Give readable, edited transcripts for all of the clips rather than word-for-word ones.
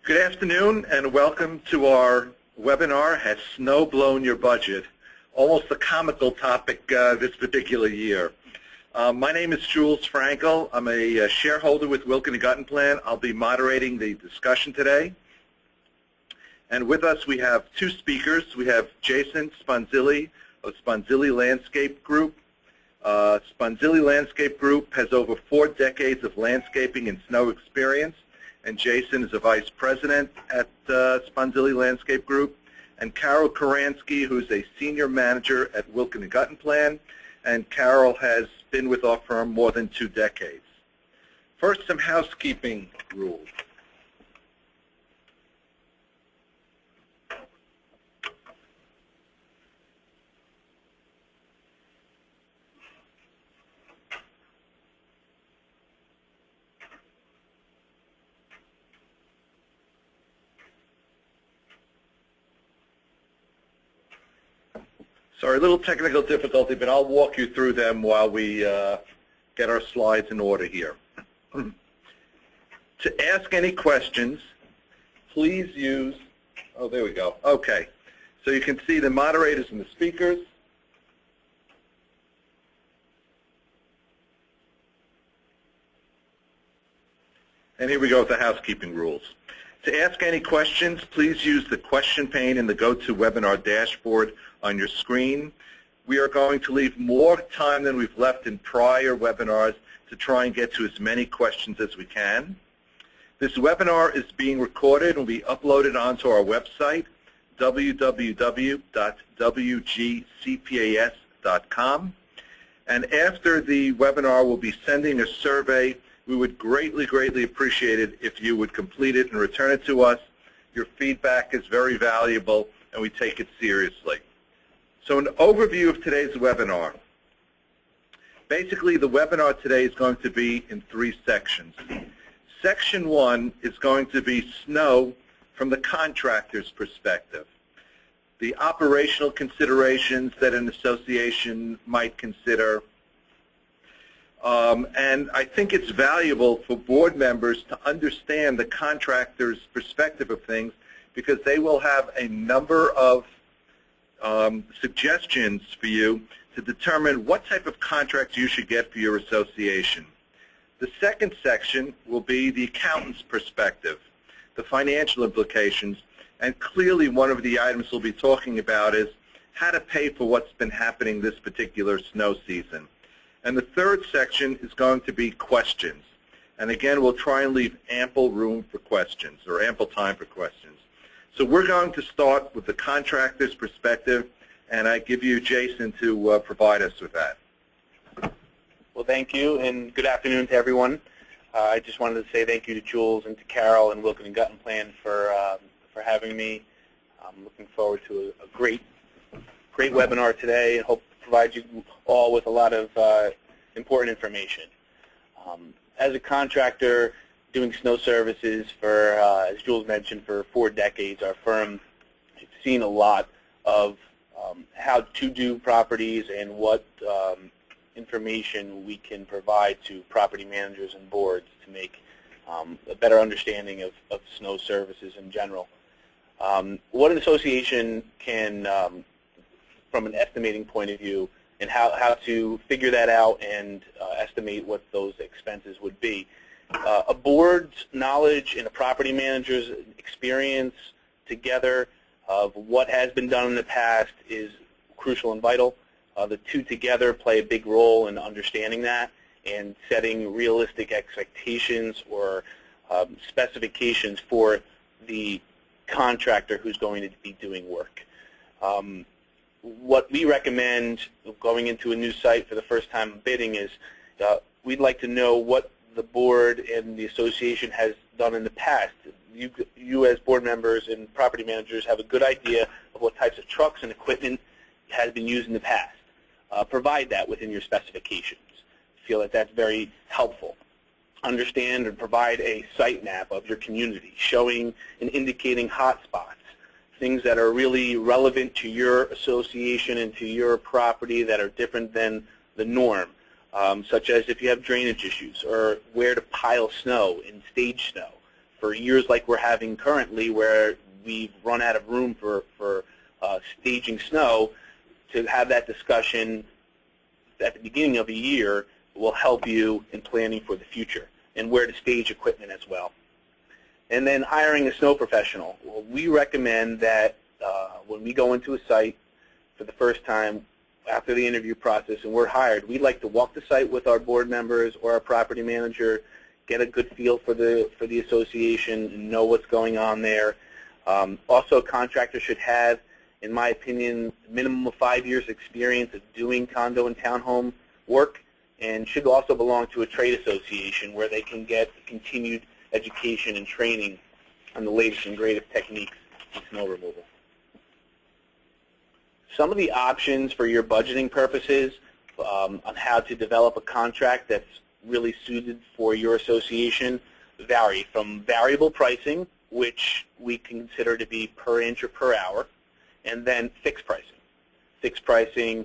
Good afternoon and welcome to our webinar, Has Snow Blown Your Budget? Almost a comical topic this particular year. My name is Jules Frankel. I'm a shareholder with Wilkin Guttenplan. I'll be moderating the discussion today. And with us we have two speakers. We have Jason Sponzilli of Sponzilli Landscape Group. Sponzilli Landscape Group has over 4 decades of landscaping and snow experience. And Jason is a vice president at Sponzilli Landscape Group, and Carol Koransky, who's a senior manager at Wilkin Guttenplan, and Carol has been with our firm more than 2 decades. First, some housekeeping rules. Sorry, a little technical difficulty, but I'll walk you through them while we get our slides in order here. To ask any questions, please use, oh, there we go. Okay. So you can see the moderators and the speakers. And here we go with the housekeeping rules. To ask any questions, please use the question pane in the GoToWebinar dashboard on your screen. We are going to leave more time than we've left in prior webinars to try and get to as many questions as we can. This webinar is being recorded and will be uploaded onto our website, www.wgcpas.com. And after the webinar, we'll be sending a survey. We would greatly, greatly appreciate it if you would complete it and return it to us. Your feedback is very valuable, and we take it seriously. So an overview of today's webinar. Basically, the webinar today is going to be in 3 sections. Section 1 is going to be snow from the contractor's perspective. The operational considerations that an association might consider. And I think it's valuable for board members to understand the contractor's perspective of things because they will have a number of suggestions for you to determine what type of contract you should get for your association. The second section will be the accountant's perspective, the financial implications, and clearly one of the items we'll be talking about is how to pay for what's been happening this particular snow season. And the third section is going to be questions. And again, we'll try and leave ample room for questions, or ample time for questions. So we're going to start with the contractor's perspective, and I give you Jason to provide us with that. Well, thank you, and good afternoon to everyone. I just wanted to say thank you to Jules and to Carol and Wilkin and Guttenplan for having me. I'm looking forward to a great webinar today, and hope provide you all with a lot of important information. As a contractor doing snow services for, as Jules mentioned, for 4 decades, our firm has seen a lot of how to do properties and what information we can provide to property managers and boards to make a better understanding of snow services in general. What an association can from an estimating point of view, and how to figure that out and estimate what those expenses would be. A board's knowledge and a property manager's experience together of what has been done in the past is crucial and vital. The two together play a big role in understanding that and setting realistic expectations or specifications for the contractor who's going to be doing work. What we recommend going into a new site for the first time bidding is we'd like to know what the board and the association has done in the past. You as board members and property managers have a good idea of what types of trucks and equipment has been used in the past. Provide that within your specifications. I feel that that's very helpful. Understand and provide a site map of your community showing and indicating hot spots, things that are really relevant to your association and to your property that are different than the norm, such as if you have drainage issues or where to pile snow and stage snow for years like we're having currently, where we've run out of room for staging snow, to have that discussion at the beginning of a year will help you in planning for the future and where to stage equipment as well. And then hiring a snow professional. Well, we recommend that when we go into a site for the first time after the interview process and we're hired, we'd like to walk the site with our board members or our property manager, get a good feel for the association and know what's going on there. Also, a contractor should have, in my opinion, a minimum of 5 years experience of doing condo and townhome work, and should also belong to a trade association where they can get continued education and training on the latest and greatest techniques in snow removal. Some of the options for your budgeting purposes on how to develop a contract that's really suited for your association vary, from variable pricing, which we consider to be per inch or per hour, and then fixed pricing. Fixed pricing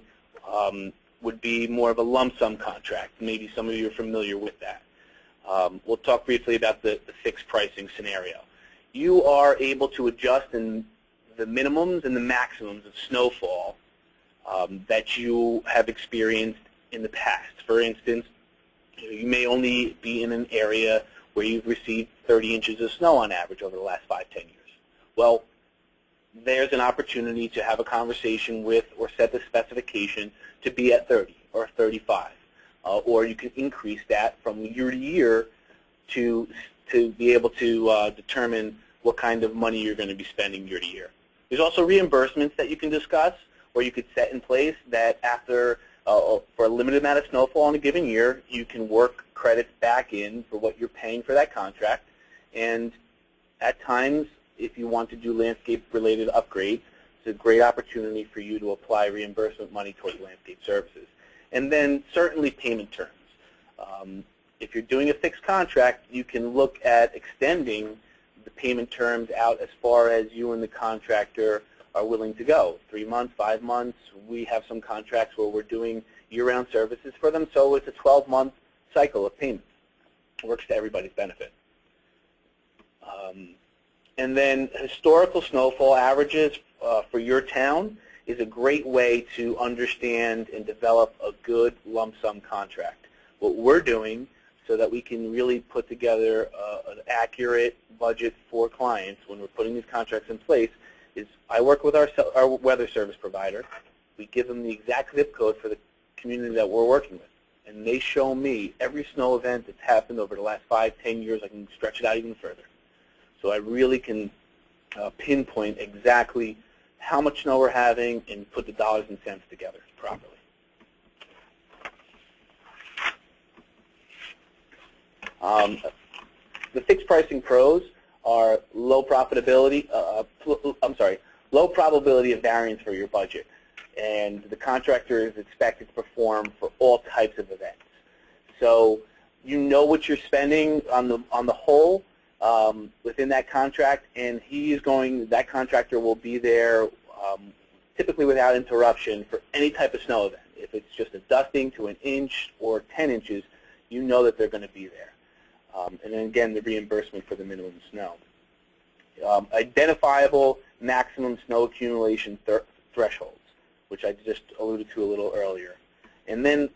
would be more of a lump sum contract. Maybe some of you are familiar with that. We'll talk briefly about the fixed pricing scenario. You are able to adjust in the minimums and the maximums of snowfall that you have experienced in the past. For instance, you may only be in an area where you've received 30 inches of snow on average over the last 5-10 years. Well, there's an opportunity to have a conversation with or set the specification to be at 30 or 35. Or you can increase that from year to year to be able to determine what kind of money you're going to be spending year to year. There's also reimbursements that you can discuss, or you could set in place that after, for a limited amount of snowfall in a given year, you can work credits back in for what you're paying for that contract. And at times, if you want to do landscape-related upgrades, it's a great opportunity for you to apply reimbursement money towards landscape services. And then certainly payment terms. If you're doing a fixed contract, you can look at extending the payment terms out as far as you and the contractor are willing to go. 3 months, 5 months. We have some contracts where we're doing year-round services for them, so it's a 12-month cycle of payments. It works to everybody's benefit. And then historical snowfall averages for your town is a great way to understand and develop a good lump sum contract. What we're doing so that we can really put together an accurate budget for clients when we're putting these contracts in place is I work with our weather service provider. We give them the exact zip code for the community that we're working with. And they show me every snow event that's happened over the last 5-10 years. I can stretch it out even further. So I really can pinpoint exactly how much snow we're having and put the dollars and cents together properly. The fixed pricing pros are low probability of variance for your budget, and the contractor is expected to perform for all types of events. So you know what you're spending on the whole within that contract, and that contractor will be there typically without interruption for any type of snow event. If it's just a dusting to an inch or 10 inches, you know that they're going to be there. And then again, the reimbursement for the minimum snow. Identifiable maximum snow accumulation thresholds, which I just alluded to a little earlier. And then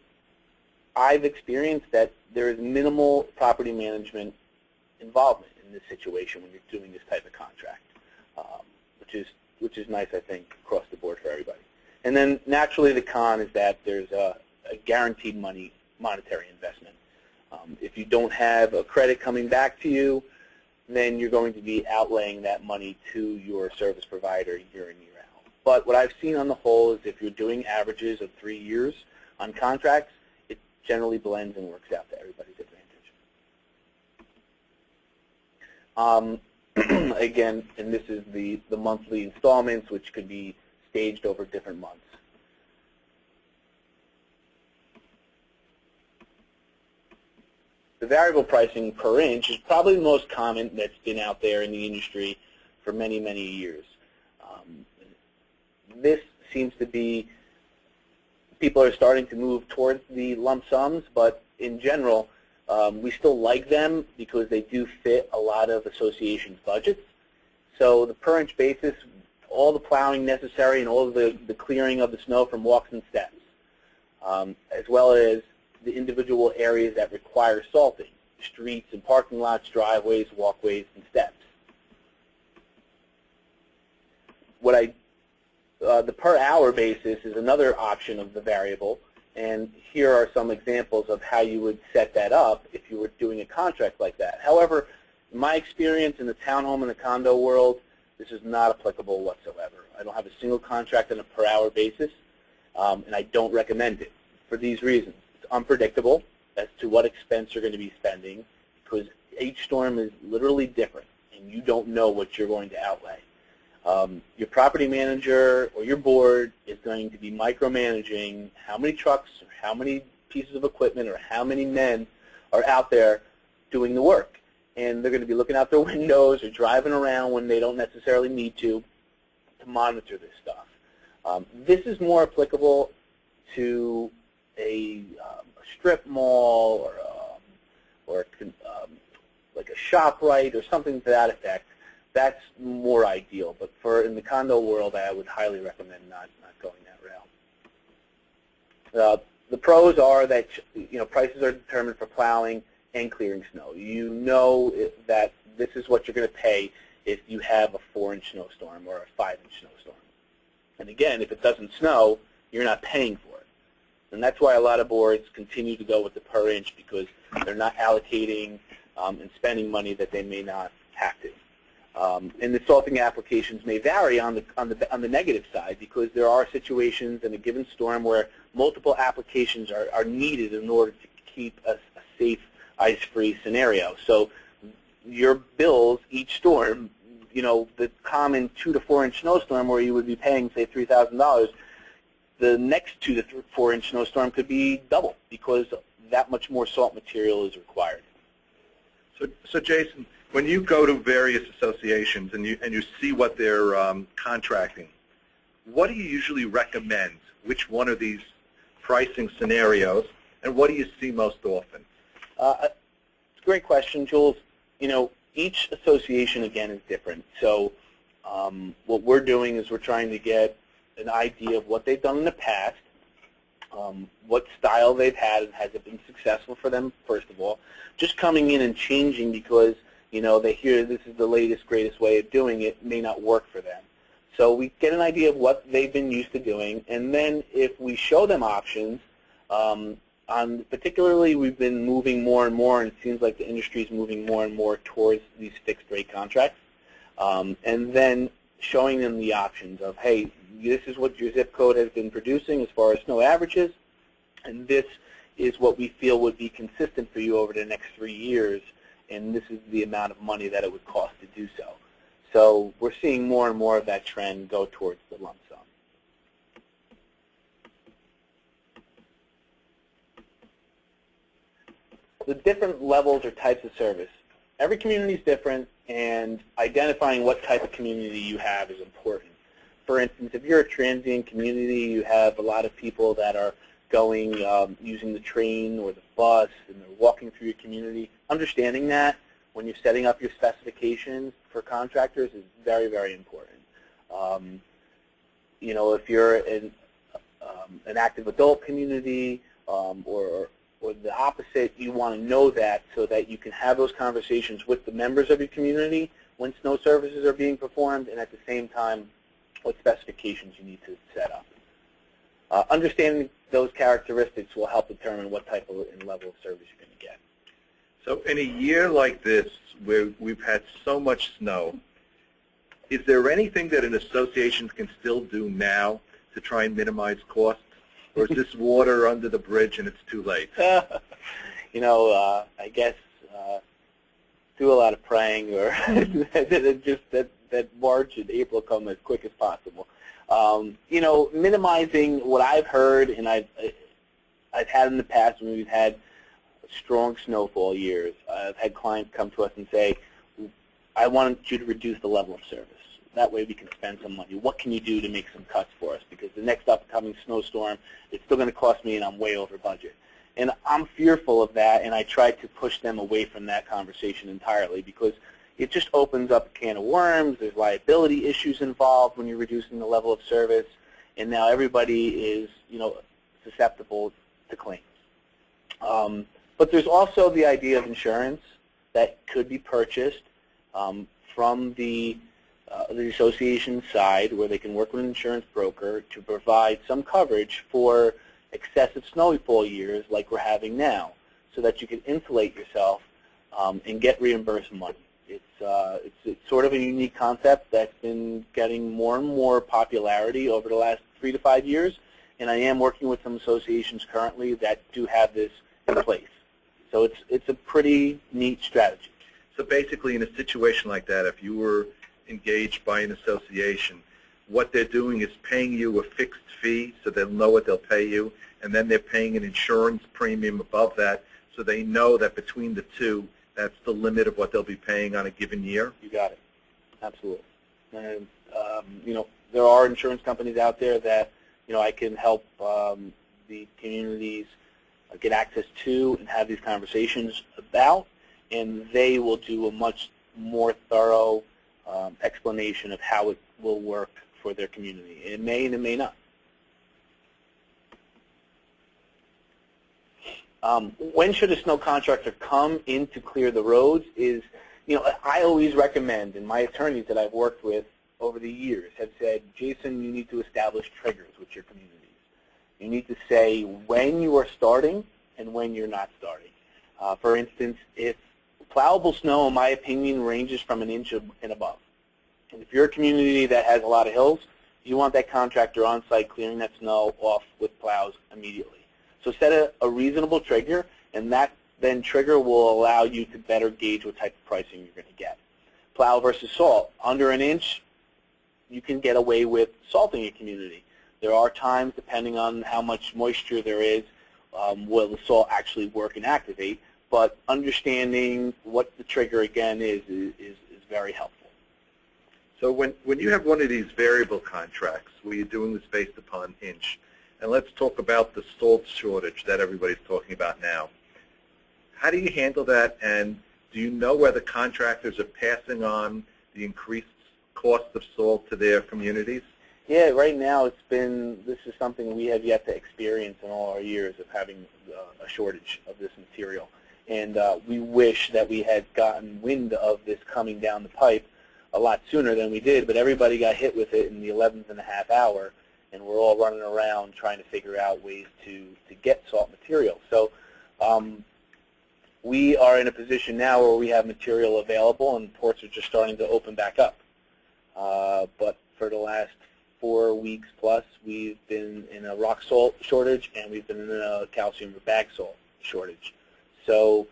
I've experienced that there is minimal property management involvement in this situation when you're doing this type of contract, which is nice, I think, across the board for everybody. And then naturally the con is that there's a guaranteed monetary investment. If you don't have a credit coming back to you, then you're going to be outlaying that money to your service provider year in, year out. But what I've seen on the whole is if you're doing averages of 3 years on contracts, it generally blends and works out to everybody's advantage. Again, and this is the monthly installments, which could be staged over different months. The variable pricing per inch is probably the most common that's been out there in the industry for many, many years. This seems to be, people are starting to move towards the lump sums, but in general, We still like them because they do fit a lot of associations' budgets. So the per inch basis, all the plowing necessary and all of the clearing of the snow from walks and steps, as well as the individual areas that require salting, streets and parking lots, driveways, walkways, and steps. The per hour basis is another option of the variable, and here are some examples of how you would set that up if you were doing a contract like that. However, in my experience in the townhome and the condo world, this is not applicable whatsoever. I don't have a single contract on a per hour basis, and I don't recommend it for these reasons. It's unpredictable as to what expense you're going to be spending because each storm is literally different, and you don't know what you're going to outlay. Your property manager or your board is going to be micromanaging how many trucks or how many pieces of equipment or how many men are out there doing the work. And they're going to be looking out their windows or driving around when they don't necessarily need to monitor this stuff. This is more applicable to a strip mall or like a ShopRite or something to that effect. That's more ideal, but in the condo world, I would highly recommend not going that route. The pros are that prices are determined for plowing and clearing snow. You know that this is what you're going to pay if you have a 4-inch snowstorm or a 5-inch snowstorm. And again, if it doesn't snow, you're not paying for it. And that's why a lot of boards continue to go with the per inch because they're not allocating and spending money that they may not have to. And the salting applications may vary on the negative side because there are situations in a given storm where multiple applications are needed in order to keep a safe ice-free scenario. So your bills each storm, the common 2 to 4-inch snowstorm where you would be paying say $3,000, the next 2 to 4-inch snowstorm could be double because that much more salt material is required. So Jason, when you go to various associations and you see what they're contracting, what do you usually recommend? Which one of these pricing scenarios, and what do you see most often? It's a great question, Jules. Each association, again, is different. So what we're doing is we're trying to get an idea of what they've done in the past, what style they've had, and has it been successful for them, first of all. Just coming in and changing because they hear this is the latest, greatest way of doing it may not work for them. So we get an idea of what they've been used to doing, and then if we show them options, particularly we've been moving more and more, and it seems like the industry is moving more and more towards these fixed-rate contracts, and then showing them the options of, hey, this is what your zip code has been producing as far as snow averages, and this is what we feel would be consistent for you over the next 3 years, and this is the amount of money that it would cost to do so. So we're seeing more and more of that trend go towards the lump sum. The different levels or types of service. Every community is different, and identifying what type of community you have is important. For instance, if you're a transient community, you have a lot of people that are going, using the train or the bus, and they're walking through your community. Understanding that when you're setting up your specifications for contractors is very, very important. If you're in an active adult community or the opposite, you want to know that so that you can have those conversations with the members of your community when snow services are being performed, and at the same time, what specifications you need to set up. Understanding those characteristics will help determine what type of and level of service you're going to get. So in a year like this, where we've had so much snow, is there anything that an association can still do now to try and minimize costs? Or is this water under the bridge and it's too late? I guess do a lot of praying, or just that March and April come as quick as possible. Minimizing what I've heard, and I've had in the past when we've had strong snowfall years. I've had clients come to us and say, I want you to reduce the level of service. That way we can spend some money. What can you do to make some cuts for us? Because the next upcoming snowstorm, it's still going to cost me and I'm way over budget. And I'm fearful of that, and I try to push them away from that conversation entirely because it just opens up a can of worms. There's liability issues involved when you're reducing the level of service, and now everybody is, susceptible to claims. But there's also the idea of insurance that could be purchased from the association side, where they can work with an insurance broker to provide some coverage for excessive snowfall years like we're having now, so that you can insulate yourself and get reimbursed money. It's sort of a unique concept that's been getting more and more popularity over the last 3 to 5 years, and I am working with some associations currently that do have this in place. So it's a pretty neat strategy. So basically, in a situation like that, if you were engaged by an association, what they're doing is paying you a fixed fee so they'll know what they'll pay you, and then they're paying an insurance premium above that so they know that between the two, that's the limit of what they'll be paying on a given year? You got it. Absolutely. And, there are insurance companies out there that, I can help the communities get access to and have these conversations about, and they will do a much more thorough explanation of how it will work for their community. It may and it may not. When should a snow contractor come in to clear the roads is, I always recommend, and my attorneys that I've worked with over the years have said, Jason, you need to establish triggers with your communities. You need to say when you are starting and when you're not starting. For instance, if plowable snow, in my opinion, ranges from an inch and above. And if you're a community that has a lot of hills, you want that contractor on site clearing that snow off with plows immediately. So set a reasonable trigger, and that then trigger will allow you to better gauge what type of pricing you're going to get. Plow versus salt. Under an inch, you can get away with salting a community. There are times, depending on how much moisture there is, will the salt actually work and activate, but understanding what the trigger again is very helpful. So when you have one of these variable contracts where you're doing this based upon inch, and let's talk about the salt shortage that everybody's talking about now. How do you handle that, and do you know whether contractors are passing on the increased cost of salt to their communities? Yeah, right now this is something we have yet to experience in all our years of having a shortage of this material. And we wish that we had gotten wind of this coming down the pipe a lot sooner than we did, but everybody got hit with it in the 11th and a half hour, and we're all running around trying to figure out ways to get salt material. So we are in a position now where we have material available, and ports are just starting to open back up. But for the last 4 weeks plus, we've been in a rock salt shortage, and we've been in a calcium bag salt shortage. So,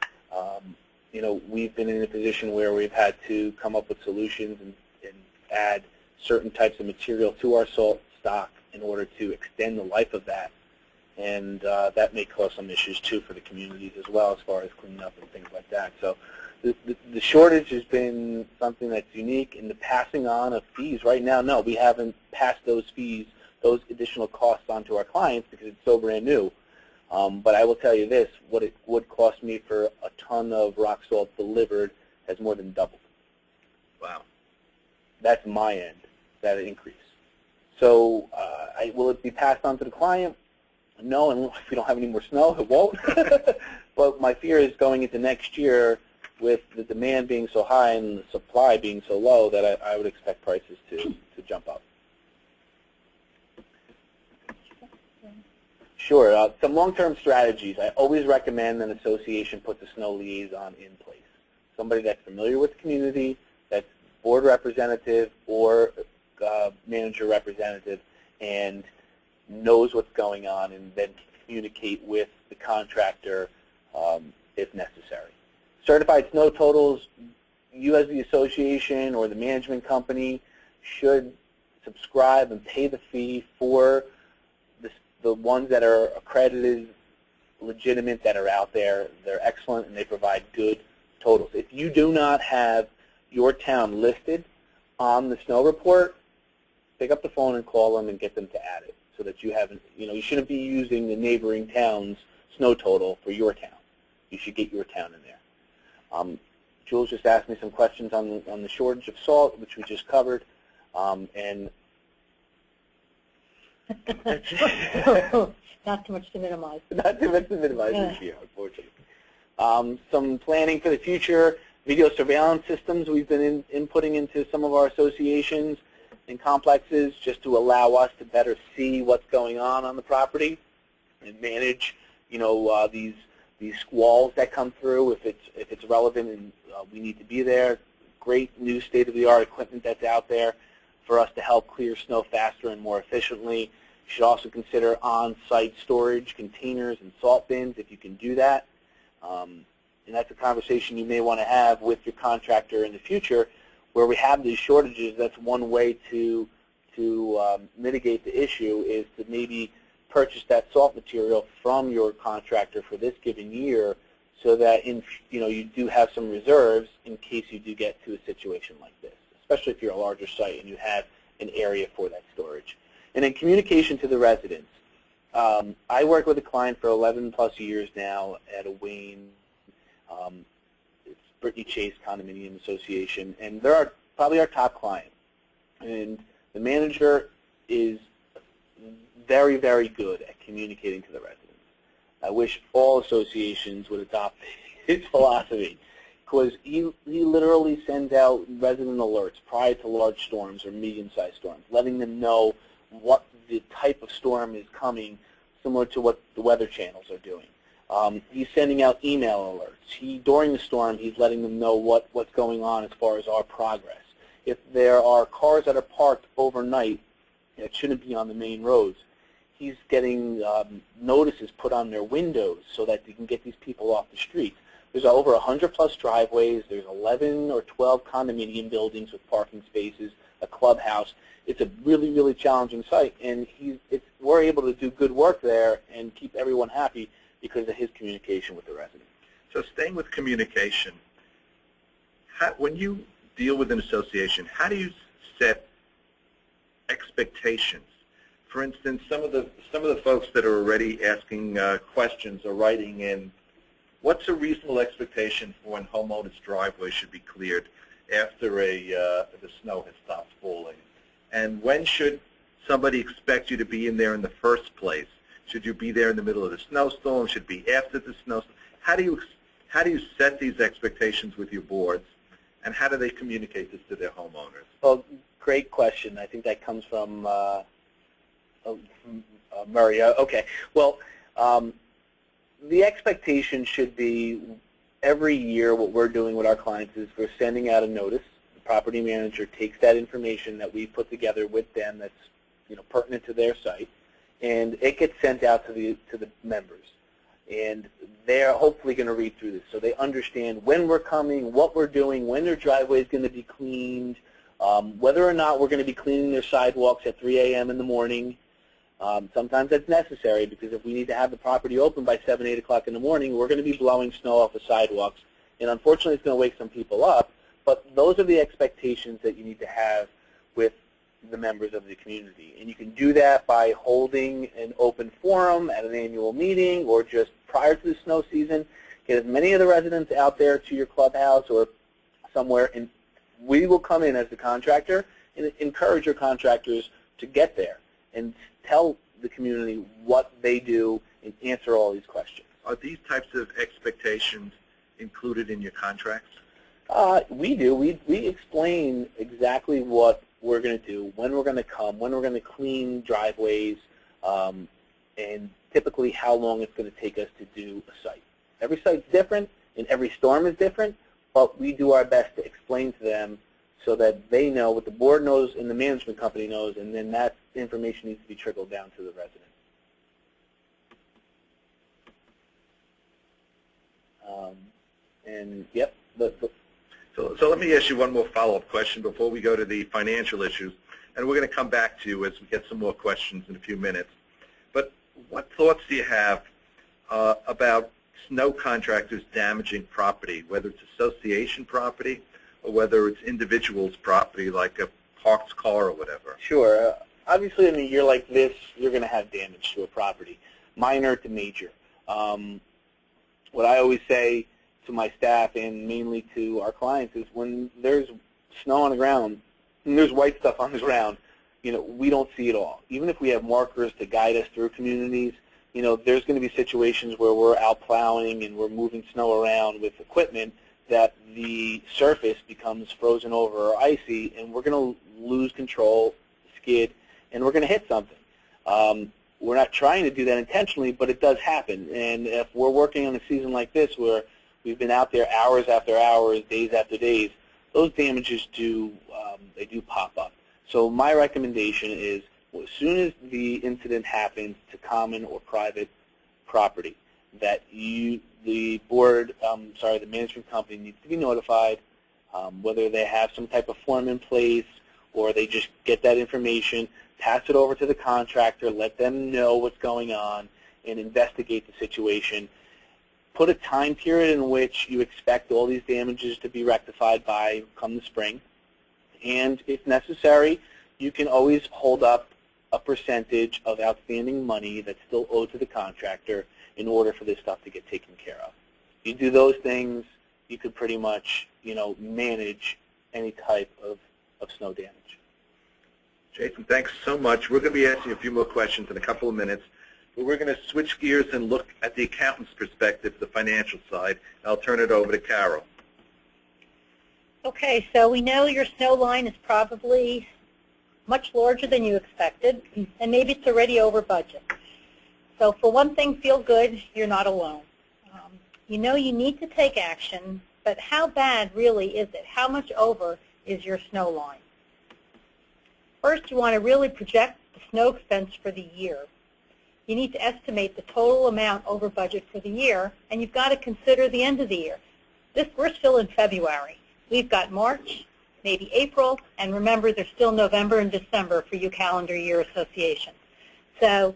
we've been in a position where we've had to come up with solutions and add certain types of material to our salt stock in order to extend the life of that. And that may cause some issues, too, for the communities as well, as far as cleaning up and things like that. So the shortage has been something that's unique. In the passing on of fees right now, no, we haven't passed those fees, those additional costs on to our clients because it's so brand new. But I will tell you this, what it would cost me for a ton of rock salt delivered has more than doubled. Wow. That's my end, that increase. So will it be passed on to the client? No, and if we don't have any more snow, it won't. But my fear is going into next year with the demand being so high and the supply being so low that I would expect prices to jump up. Sure. Some long-term strategies. I always recommend an association put the snow liaison in place. Somebody that's familiar with the community, that's board representative or manager representative, and knows what's going on, and then communicate with the contractor if necessary. Certified snow totals, you as the association or the management company should subscribe and pay the fee for the ones that are accredited, legitimate, that are out there. They're excellent, and they provide good totals. If you do not have your town listed on the snow report, pick up the phone and call them and get them to add it so that you haven't, you shouldn't be using the neighboring town's snow total for your town. You should get your town in there. Jules just asked me some questions on the shortage of salt, which we just covered, and not too much to minimize. Not too much to minimize this year, unfortunately. Some planning for the future, video surveillance systems we've been inputting into some of our associations and complexes just to allow us to better see what's going on the property and manage, these squalls that come through if it's relevant and we need to be there. Great new state-of-the-art equipment that's out there for us to help clear snow faster and more efficiently. You should also consider on-site storage containers and salt bins if you can do that. And that's a conversation you may want to have with your contractor in the future. Where we have these shortages, that's one way to mitigate the issue is to maybe purchase that salt material from your contractor for this given year so that you do have some reserves in case you do get to a situation like this, especially if you're a larger site and you have an area for that storage. And then communication to the residents. I work with a client for 11 plus years now at a Wayne. It's Brittany Chase Condominium Association, and they're probably our top client. And the manager is very, very good at communicating to the residents. I wish all associations would adopt his philosophy, because he literally sends out resident alerts prior to large storms or medium-sized storms, letting them know what the type of storm is coming, similar to what the weather channels are doing. He's sending out email alerts. During the storm, he's letting them know what's going on as far as our progress. If there are cars that are parked overnight that shouldn't be on the main roads, he's getting notices put on their windows so that they can get these people off the streets. There's over 100 plus driveways. There's 11 or 12 condominium buildings with parking spaces, a clubhouse. It's a really, really challenging site, and we're able to do good work there and keep everyone happy because of his communication with the residents. So staying with communication, when you deal with an association, how do you set expectations? For instance, some of the folks that are already asking questions or writing in, what's a reasonable expectation for when homeowners' driveways should be cleared after the snow has stopped falling? And when should somebody expect you to be in there in the first place? Should you be there in the middle of the snowstorm? Should it be after the snowstorm? How do you set these expectations with your boards, and how do they communicate this to their homeowners? Well, great question. I think that comes from Murray. Okay. Well, the expectation should be every year what we're doing with our clients is we're sending out a notice. The property manager takes that information that we put together with them that's pertinent to their site, and it gets sent out to the members. And they're hopefully going to read through this so they understand when we're coming, what we're doing, when their driveway is going to be cleaned, whether or not we're going to be cleaning their sidewalks at 3 a.m. in the morning. Sometimes that's necessary because if we need to have the property open by 7, 8 o'clock in the morning, we're going to be blowing snow off the sidewalks. And unfortunately, it's going to wake some people up. But those are the expectations that you need to have with the members of the community. And you can do that by holding an open forum at an annual meeting or just prior to the snow season. Get as many of the residents out there to your clubhouse or somewhere, and we will come in as the contractor and encourage your contractors to get there and tell the community what they do and answer all these questions. Are these types of expectations included in your contracts? We do. We explain exactly what we're going to do, when we're going to come, when we're going to clean driveways, and typically how long it's going to take us to do a site. Every site's different, and every storm is different, but we do our best to explain to them so that they know what the board knows and the management company knows, and then that information needs to be trickled down to the resident. And yep. So let me ask you one more follow-up question before we go to the financial issues, and we're going to come back to you as we get some more questions in a few minutes. But what thoughts do you have about snow contractors damaging property, whether it's association property or whether it's individuals' property like a parked car or whatever? Sure. Obviously, in a year like this, you're going to have damage to a property, minor to major. What I always say to my staff and mainly to our clients is when there's snow on the ground and there's white stuff on the ground, we don't see it all. Even if we have markers to guide us through communities, there's going to be situations where we're out plowing and we're moving snow around with equipment that the surface becomes frozen over or icy, and we're going to lose control, skid, and we're going to hit something. We're not trying to do that intentionally, but it does happen. And if we're working on a season like this where we've been out there hours after hours, days after days, those damages do pop up. So my recommendation is, as soon as the incident happens to common or private property, that the management company needs to be notified, whether they have some type of form in place or they just get that information, pass it over to the contractor, let them know what's going on, and investigate the situation. Put a time period in which you expect all these damages to be rectified by come the spring. And if necessary, you can always hold up a percentage of outstanding money that's still owed to the contractor in order for this stuff to get taken care of. If you do those things, you could pretty much, manage any type of snow damage. Jason, thanks so much. We're going to be asking a few more questions in a couple of minutes, but we're going to switch gears and look at the accountant's perspective, the financial side. I'll turn it over to Carol. Okay, so we know your snow line is probably much larger than you expected, and maybe it's already over budget. So for one thing, feel good, you're not alone. You know you need to take action, but how bad really is it? How much over is your snow line? First, you want to really project the snow expense for the year. You need to estimate the total amount over budget for the year, and you've got to consider the end of the year. We're still in February. We've got March, maybe April, and remember there's still November and December for you calendar year associations. So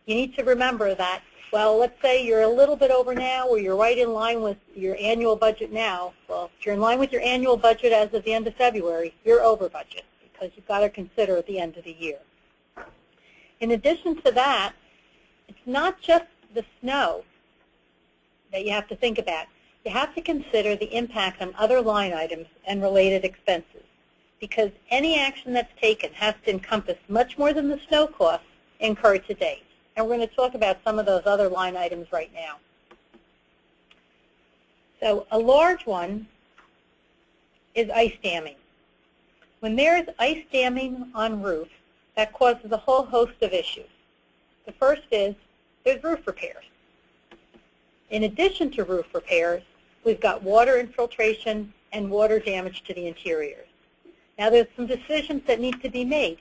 you need to remember that, well, let's say you're a little bit over now or you're right in line with your annual budget now. Well, if you're in line with your annual budget as of the end of February, you're over budget because you've got to consider at the end of the year. In addition to that, it's not just the snow that you have to think about. You have to consider the impact on other line items and related expenses, because any action that's taken has to encompass much more than the snow costs incurred to date. And we're going to talk about some of those other line items right now. So a large one is ice damming. When there's ice damming on roof, that causes a whole host of issues. The first is there's roof repairs. In addition to roof repairs, we've got water infiltration and water damage to the interiors. Now there's some decisions that need to be made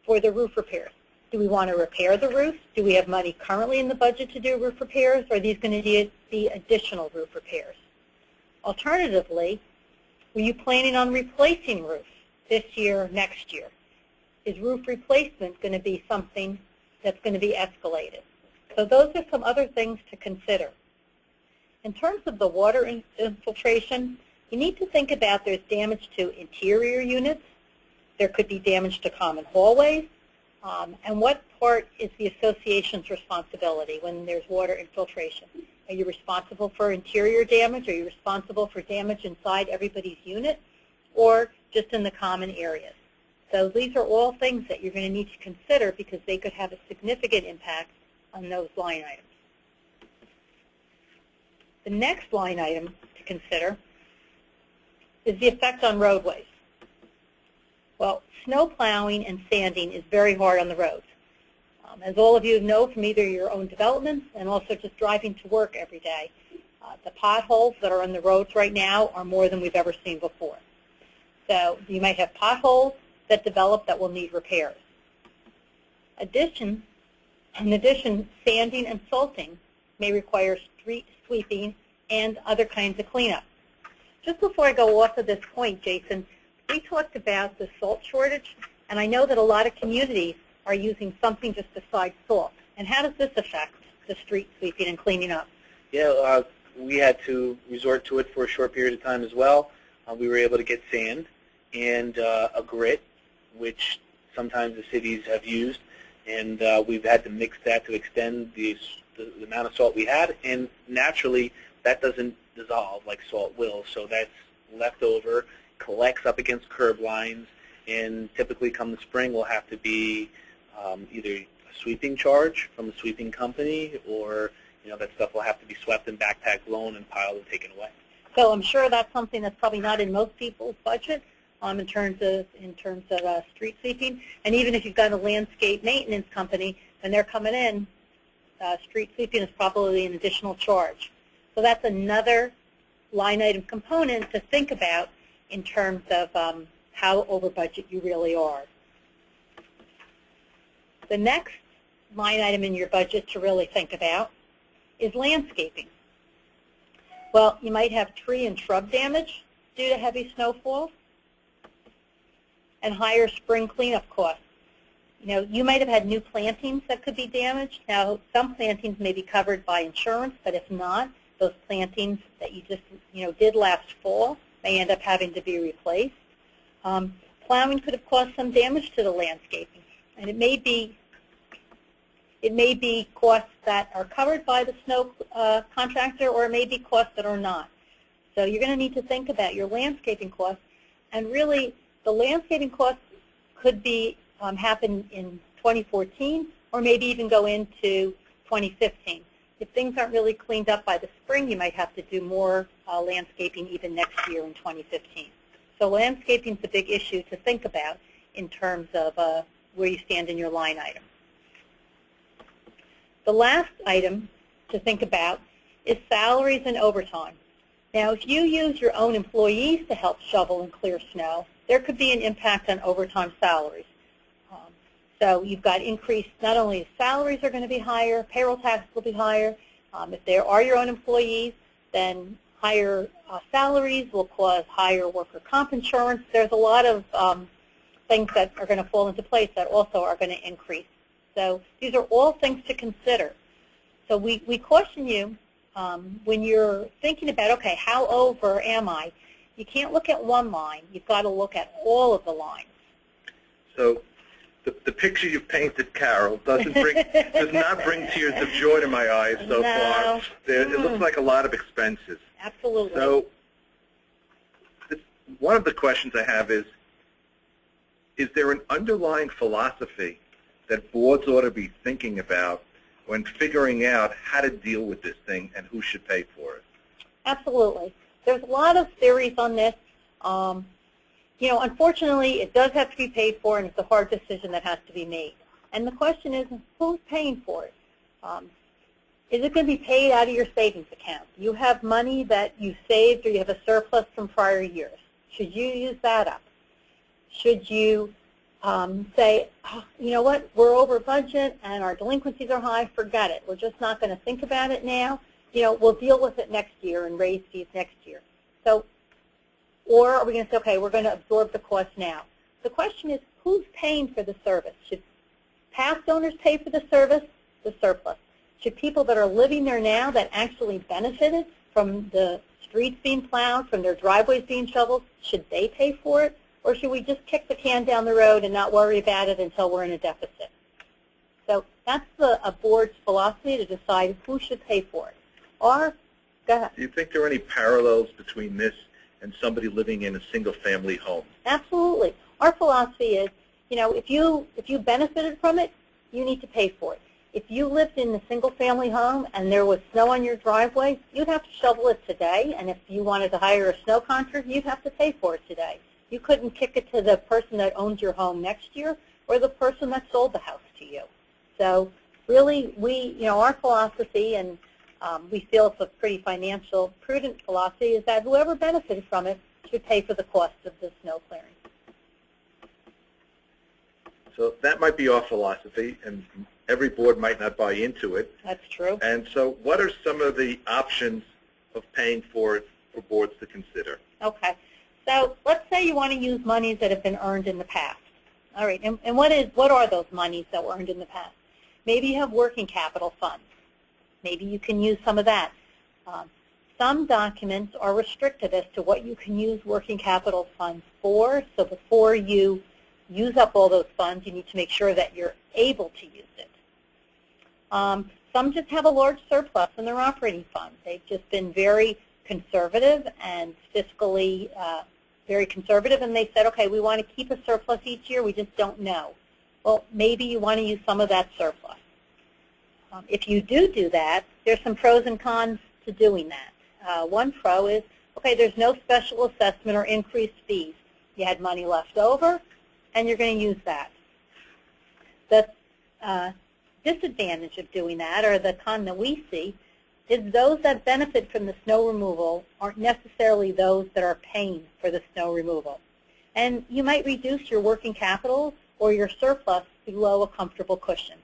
for the roof repairs. Do we want to repair the roof? Do we have money currently in the budget to do roof repairs, or are these going to be additional roof repairs? Alternatively, were you planning on replacing roofs this year, next year? Is roof replacement going to be something that's going to be escalated? So those are some other things to consider. In terms of the water infiltration, you need to think about there's damage to interior units. There could be damage to common hallways. And what part is the association's responsibility when there's water infiltration? Are you responsible for interior damage? Are you responsible for damage inside everybody's unit, or just in the common areas? So these are all things that you're going to need to consider because they could have a significant impact on those line items. The next line item to consider is the effect on roadways. Well, snow plowing and sanding is very hard on the roads. As all of you know from either your own developments and also just driving to work every day, the potholes that are on the roads right now are more than we've ever seen before. So you might have potholes that develop that will need repairs. In addition, sanding and salting may require street sweeping and other kinds of cleanup. Just before I go off of this point, Jason, we talked about the salt shortage, and I know that a lot of communities are using something just besides salt. And how does this affect the street sweeping and cleaning up? Yeah, we had to resort to it for a short period of time as well. We were able to get sand and a grit, which sometimes the cities have used, and we've had to mix that to extend the the amount of salt we had, and naturally that doesn't dissolve like salt will, so that's left over, collects up against curb lines, and typically come the spring will have to be either a sweeping charge from the sweeping company, or that stuff will have to be swept in backpack loan and piled and taken away. So I'm sure that's something that's probably not in most people's budget in terms of street sweeping. And even if you've got a landscape maintenance company, when they're coming in, street sweeping is probably an additional charge. So that's another line item component to think about in terms of how over budget you really are. The next line item in your budget to really think about is landscaping. Well, you might have tree and shrub damage due to heavy snowfall and higher spring cleanup costs. You might have had new plantings that could be damaged. Now, some plantings may be covered by insurance, but if not, those plantings that you just did last fall may end up having to be replaced. Plowing could have caused some damage to the landscaping, and it may be costs that are covered by the snow contractor, or it may be costs that are not. So you're going to need to think about your landscaping costs, and really the landscaping costs could be happen in 2014, or maybe even go into 2015. If things aren't really cleaned up by the spring, you might have to do more landscaping even next year in 2015. So landscaping is a big issue to think about in terms of where you stand in your line item. The last item to think about is salaries and overtime. Now, if you use your own employees to help shovel and clear snow, there could be an impact on overtime salaries. So you've got increased, not only salaries are going to be higher, payroll taxes will be higher. If there are your own employees, then higher salaries will cause higher worker comp insurance. There's a lot of things that are going to fall into place that also are going to increase. So these are all things to consider. So we caution you when you're thinking about, okay, how over am I? You can't look at one line. You've got to look at all of the lines. So the picture you've painted, Carol, does not bring tears of joy to my eyes so far. It looks like a lot of expenses. Absolutely. So one of the questions I have is there an underlying philosophy that boards ought to be thinking about when figuring out how to deal with this thing and who should pay for it? Absolutely. There's a lot of theories on this. Unfortunately, it does have to be paid for, and it's a hard decision that has to be made. And the question is, who's paying for it? Is it going to be paid out of your savings account? You have money that you saved, or you have a surplus from prior years. Should you use that up? Should you say, oh, you know what, we're over budget and our delinquencies are high, forget it. We're just not going to think about it now. We'll deal with it next year and raise fees next year. So, or are we going to say, okay, we're going to absorb the cost now? The question is, who's paying for the service? Should past owners pay for the service, the surplus? Should people that are living there now that actually benefited from the streets being plowed, from their driveways being shoveled, should they pay for it? Or should we just kick the can down the road and not worry about it until we're in a deficit? So that's a board's philosophy to decide who should pay for it. Or, go ahead. Do you think there are any parallels between this and somebody living in a single-family home? Absolutely. Our philosophy is, if you benefited from it, you need to pay for it. If you lived in a single-family home and there was snow on your driveway, you'd have to shovel it today. And if you wanted to hire a snow contractor, you'd have to pay for it today. You couldn't kick it to the person that owns your home next year or the person that sold the house to you. So really, our philosophy, and we feel it's a pretty financial, prudent philosophy, is that whoever benefited from it should pay for the cost of the snow clearing. So that might be our philosophy, and every board might not buy into it. That's true. And so what are some of the options of paying for it for boards to consider? Okay. So let's say you want to use monies that have been earned in the past. All right. And what are those monies that were earned in the past? Maybe you have working capital funds. Maybe you can use some of that. Some documents are restricted as to what you can use working capital funds for. So before you use up all those funds, you need to make sure that you're able to use it. Some just have a large surplus in their operating fund. They've just been very conservative and fiscally very conservative, and they said, okay, we want to keep a surplus each year, we just don't know. Well, maybe you want to use some of that surplus. If you do that, there's some pros and cons to doing that. One pro is, okay, there's no special assessment or increased fees. You had money left over, and you're going to use that. The disadvantage of doing that, or the con that we see, is those that benefit from the snow removal aren't necessarily those that are paying for the snow removal. And you might reduce your working capital or your surplus below a comfortable cushion.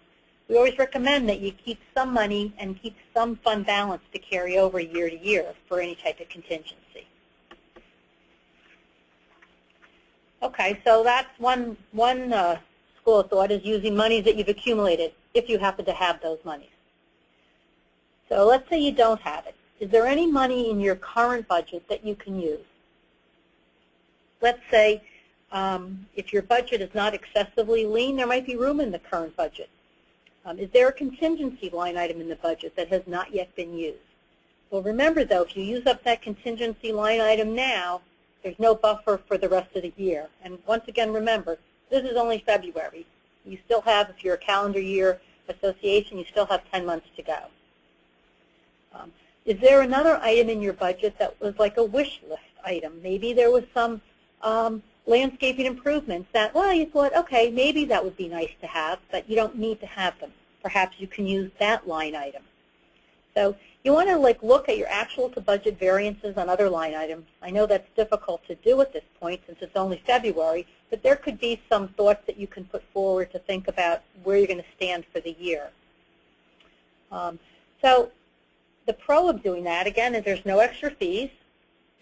We always recommend that you keep some money and keep some fund balance to carry over year to year for any type of contingency. Okay, so that's one school of thought, is using monies that you've accumulated, if you happen to have those monies. So let's say you don't have it. Is there any money in your current budget that you can use? Let's say if your budget is not excessively lean, there might be room in the current budget. Is there a contingency line item in the budget that has not yet been used? Well, remember, though, if you use up that contingency line item now, there's no buffer for the rest of the year. And once again, remember, this is only February. You still have, if you're a calendar year association, you still have 10 months to go. Is there another item in your budget that was like a wish list item? Maybe there was some landscaping improvements that, well, you thought, okay, maybe that would be nice to have, but you don't need to have them. Perhaps you can use that line item. So you want to look at your actual to budget variances on other line items. I know that's difficult to do at this point since it's only February, but there could be some thoughts that you can put forward to think about where you're going to stand for the year. So the pro of doing that, again, is there's no extra fees.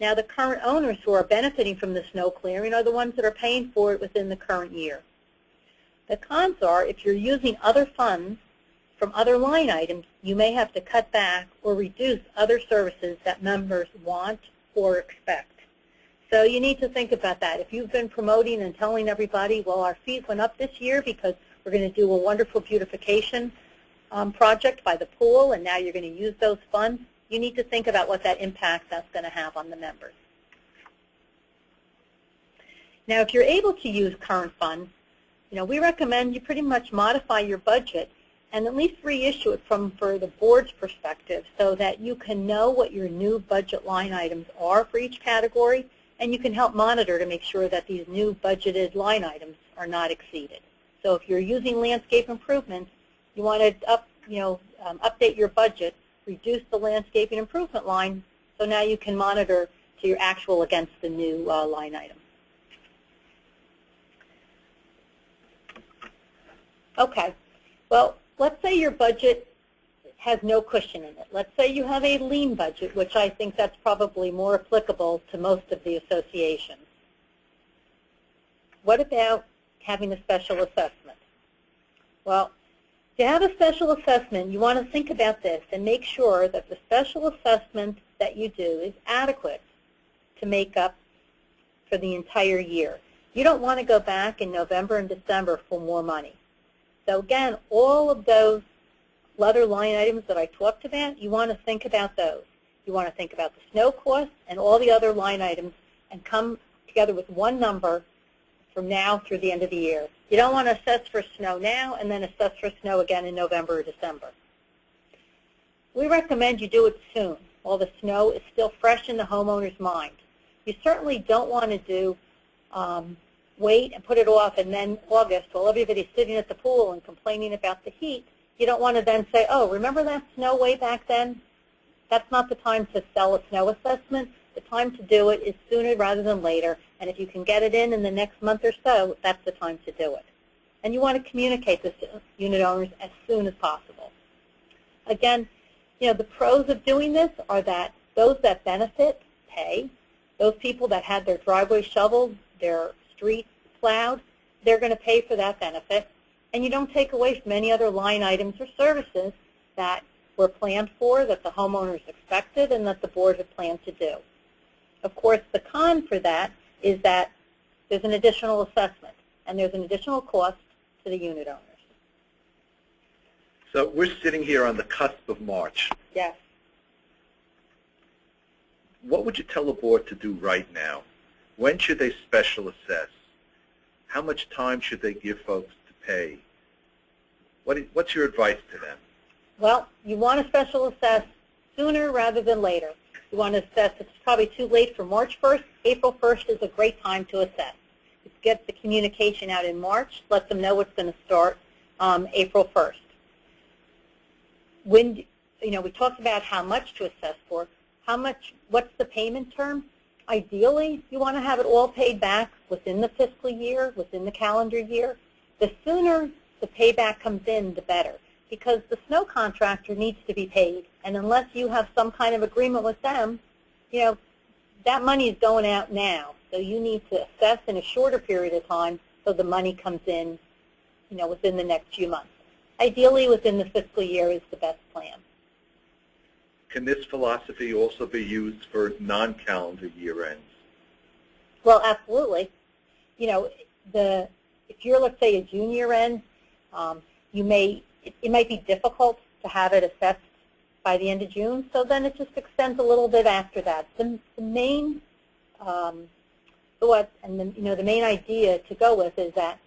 Now the current owners who are benefiting from the snow clearing are the ones that are paying for it within the current year. The cons are, if you're using other funds from other line items, you may have to cut back or reduce other services that members want or expect. So you need to think about that. If you've been promoting and telling everybody, well, our fees went up this year because we're going to do a wonderful beautification project by the pool, and now you're going to use those funds, you need to think about what that impact that's going to have on the members. Now, if you're able to use current funds, we recommend you pretty much modify your budget and at least reissue it for the board's perspective so that you can know what your new budget line items are for each category, and you can help monitor to make sure that these new budgeted line items are not exceeded. So if you're using landscape improvements, you want to update your budget, reduce the landscaping improvement line, so now you can monitor to your actual against the new line item. Okay, well, let's say your budget has no cushion in it. Let's say you have a lean budget, which I think that's probably more applicable to most of the associations. What about having a special assessment? Well, to have a special assessment, you want to think about this and make sure that the special assessment that you do is adequate to make up for the entire year. You don't want to go back in November and December for more money. So again, all of those other line items that I talked about, you want to think about those. You want to think about the snow cost and all the other line items and come together with one number from now through the end of the year. You don't want to assess for snow now and then assess for snow again in November or December. We recommend you do it soon while the snow is still fresh in the homeowner's mind. You certainly don't want to do wait and put it off and then August while everybody's sitting at the pool and complaining about the heat. You don't want to then say, oh, remember that snow way back then? That's not the time to sell a snow assessment. The time to do it is sooner rather than later, and if you can get it in the next month or so, that's the time to do it. And you want to communicate this to unit owners as soon as possible. Again, the pros of doing this are that those that benefit pay. Those people that had their driveway shoveled, their street plowed, they're going to pay for that benefit. And you don't take away from any other line items or services that were planned for, that the homeowners expected, and that the board had planned to do. Of course, the con for that is that there's an additional assessment, and there's an additional cost to the unit owners. So we're sitting here on the cusp of March. Yes. What would you tell the board to do right now? When should they special assess? How much time should they give folks to pay? What's your advice to them? Well, you want to special assess sooner rather than later. You want to assess, it's probably too late for March 1st. April 1st is a great time to assess. Get the communication out in March, let them know it's going to start April 1st. When, we talked about how much to assess for, what's the payment term? Ideally, you want to have it all paid back within the fiscal year, within the calendar year. The sooner the payback comes in, the better, because the snow contractor needs to be paid, and unless you have some kind of agreement with them, that money is going out now. So you need to assess in a shorter period of time so the money comes in, within the next few months. Ideally, within the fiscal year is the best plan. Can this philosophy also be used for non-calendar year ends? Well, absolutely. If you're, let's say, a June year end, it might be difficult to have it assessed by the end of June, so then it just extends a little bit after that. The main thought and the main idea to go with is that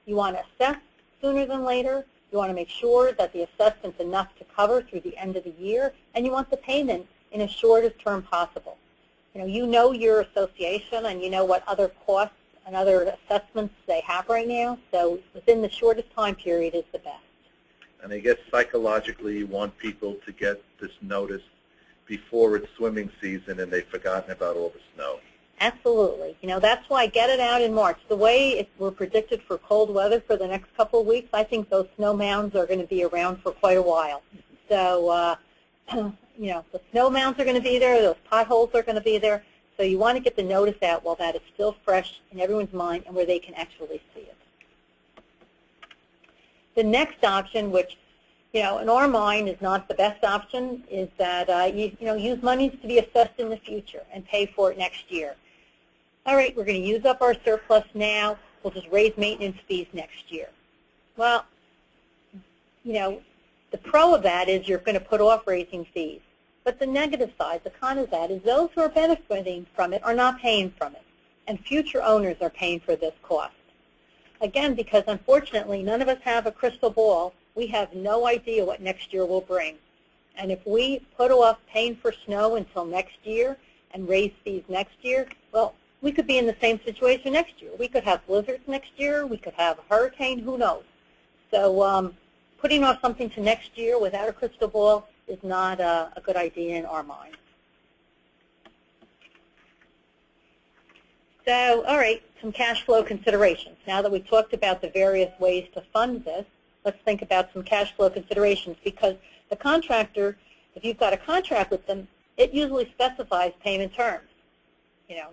you want to assess sooner than later. You want to make sure that the assessment's enough to cover through the end of the year, and you want the payment in as short a term possible. You know your association, and you know what other costs and other assessments they have right now, so within the shortest time period is the best. And I guess psychologically you want people to get this notice before it's swimming season and they've forgotten about all the snow. Absolutely. That's why get it out in March. The way we're predicted for cold weather for the next couple of weeks, I think those snow mounds are going to be around for quite a while. So, the snow mounds are going to be there, those potholes are going to be there, so you want to get the notice out while that is still fresh in everyone's mind and where they can actually see it. The next option, which, in our mind is not the best option, is that use monies to be assessed in the future and pay for it next year. All right, we're going to use up our surplus now. We'll just raise maintenance fees next year. Well, the pro of that is you're going to put off raising fees. But the negative side, the con of that, is those who are benefiting from it are not paying from it, and future owners are paying for this cost. Again, because unfortunately none of us have a crystal ball, we have no idea what next year will bring. And if we put off paying for snow until next year and raise fees next year, well, we could be in the same situation next year. We could have blizzards next year. We could have a hurricane. Who knows? So putting off something to next year without a crystal ball is not a good idea in our mind. So, all right, some cash flow considerations. Now that we've talked about the various ways to fund this, let's think about some cash flow considerations, because the contractor, if you've got a contract with them, it usually specifies payment terms.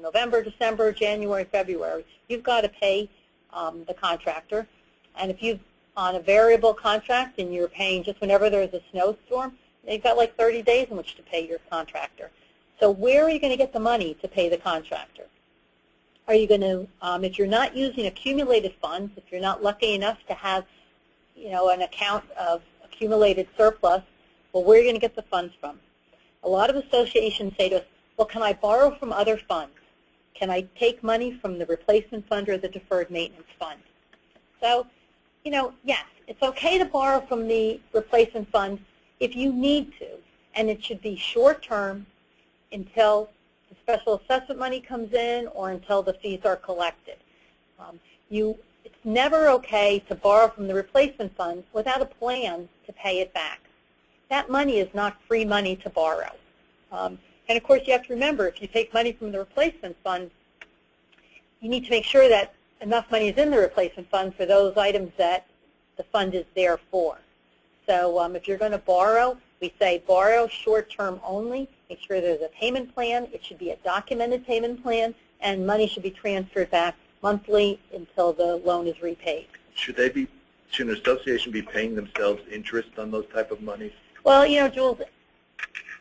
November, December, January, February. You've got to pay the contractor. And if you've on a variable contract and you're paying just whenever there's a snowstorm, you've got like 30 days in which to pay your contractor. So where are you going to get the money to pay the contractor? Are you going to, if you're not using accumulated funds, if you're not lucky enough to have, an account of accumulated surplus, well, where are you going to get the funds from? A lot of associations say to us, well, can I borrow from other funds? Can I take money from the replacement fund or the deferred maintenance fund? So, yes, it's okay to borrow from the replacement fund if you need to, and it should be short-term until the special assessment money comes in or until the fees are collected. It's never okay to borrow from the replacement fund without a plan to pay it back. That money is not free money to borrow. And of course, you have to remember, if you take money from the replacement fund, you need to make sure that enough money is in the replacement fund for those items that the fund is there for. So if you're going to borrow, we say borrow short-term only. Make sure there's a payment plan. It should be a documented payment plan, and money should be transferred back monthly until the loan is repaid. Should an association be paying themselves interest on those type of monies? Well, Jules,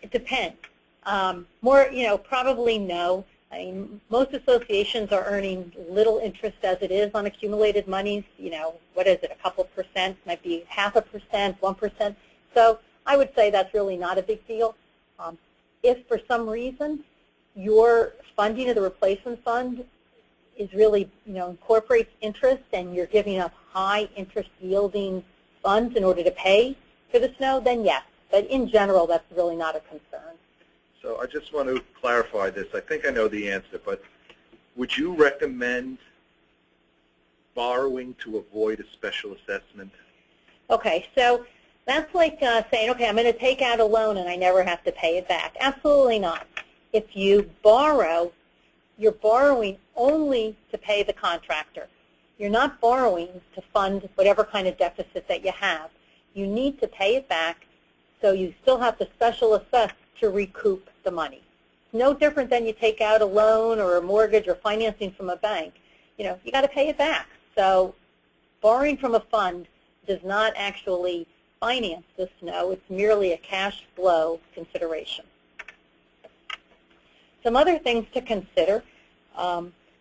it depends. Probably no. I mean, most associations are earning little interest as it is on accumulated monies. You know, what is it, a couple percent, might be 0.5%, 1%. So I would say that's really not a big deal. If for some reason your funding of the replacement fund is really, you know, incorporates interest and you're giving up high interest yielding funds in order to pay for the snow, then yes. But in general, that's really not a concern. So I just want to clarify this. I think I know the answer, but would you recommend borrowing to avoid a special assessment? Okay, so that's like saying, okay, I'm going to take out a loan and I never have to pay it back. Absolutely not. If you borrow, you're borrowing only to pay the contractor. You're not borrowing to fund whatever kind of deficit that you have. You need to pay it back, so you still have to special assess to recoup the money. It's no different than you take out a loan or a mortgage or financing from a bank. You know, you got to pay it back. So borrowing from a fund does not actually finance the snow. It's merely a cash flow consideration. Some other things to consider.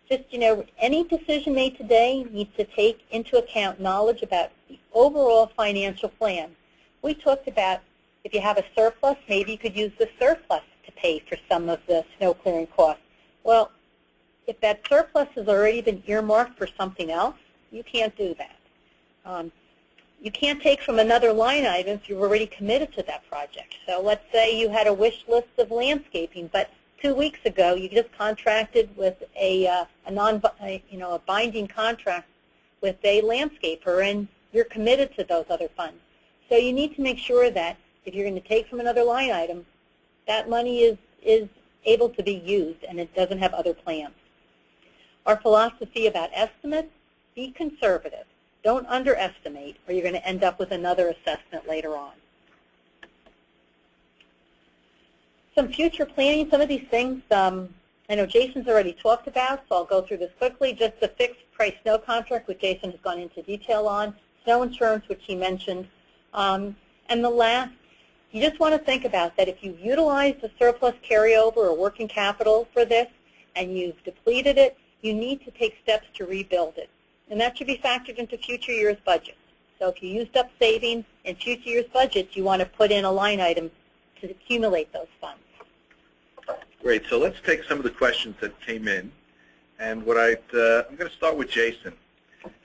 Just, you know, any decision made today needs to take into account knowledge about the overall financial plan. We talked about if you have a surplus, maybe you could use the surplus to pay for some of the snow clearing costs. Well, if that surplus has already been earmarked for something else, you can't do that. You can't take from another line item if you've already committed to that project. So let's say you had a wish list of landscaping, but 2 weeks ago you just contracted with a binding contract with a landscaper, and you're committed to those other funds. So you need to make sure that if you're going to take from another line item, that money is able to be used and it doesn't have other plans. Our philosophy about estimates: be conservative. Don't underestimate, or you're going to end up with another assessment later on. Some future planning, some of these things I know Jason's already talked about, so I'll go through this quickly. Just the fixed price snow contract, which Jason has gone into detail on, snow insurance, which he mentioned, and the last, you just want to think about that if you've utilized a surplus carryover or working capital for this and you've depleted it, you need to take steps to rebuild it. And that should be factored into future year's budgets. So if you used up savings in future year's budgets, you want to put in a line item to accumulate those funds. Great. So let's take some of the questions that came in. And what I'm going to start with Jason.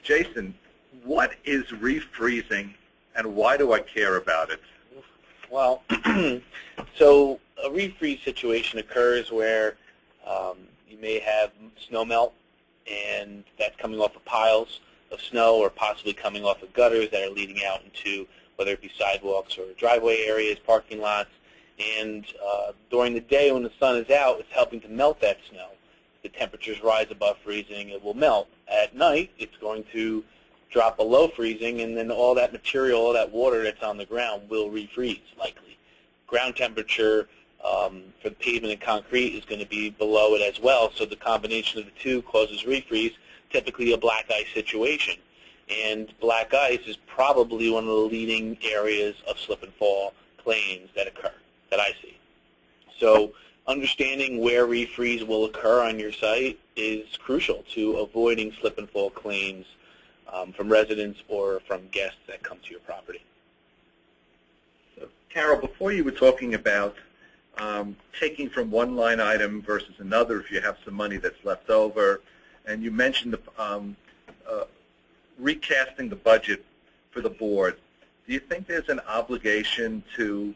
Jason, what is refreezing and why do I care about it? Well, so a refreeze situation occurs where you may have snow melt, and that's coming off of piles of snow or possibly coming off of gutters that are leading out into whether it be sidewalks or driveway areas, parking lots. And during the day when the sun is out, it's helping to melt that snow. If the temperatures rise above freezing, it will melt. At night, it's going to drop below freezing, and then all that material, all that water that's on the ground will refreeze, likely. Ground temperature for the pavement and concrete is going to be below it as well, so the combination of the two causes refreeze, typically a black ice situation. And black ice is probably one of the leading areas of slip and fall claims that occur, that I see. So understanding where refreeze will occur on your site is crucial to avoiding slip and fall claims from residents or from guests that come to your property. So, Carol, before you were talking about taking from one line item versus another if you have some money that's left over, and you mentioned the, recasting the budget for the board. Do you think there's an obligation to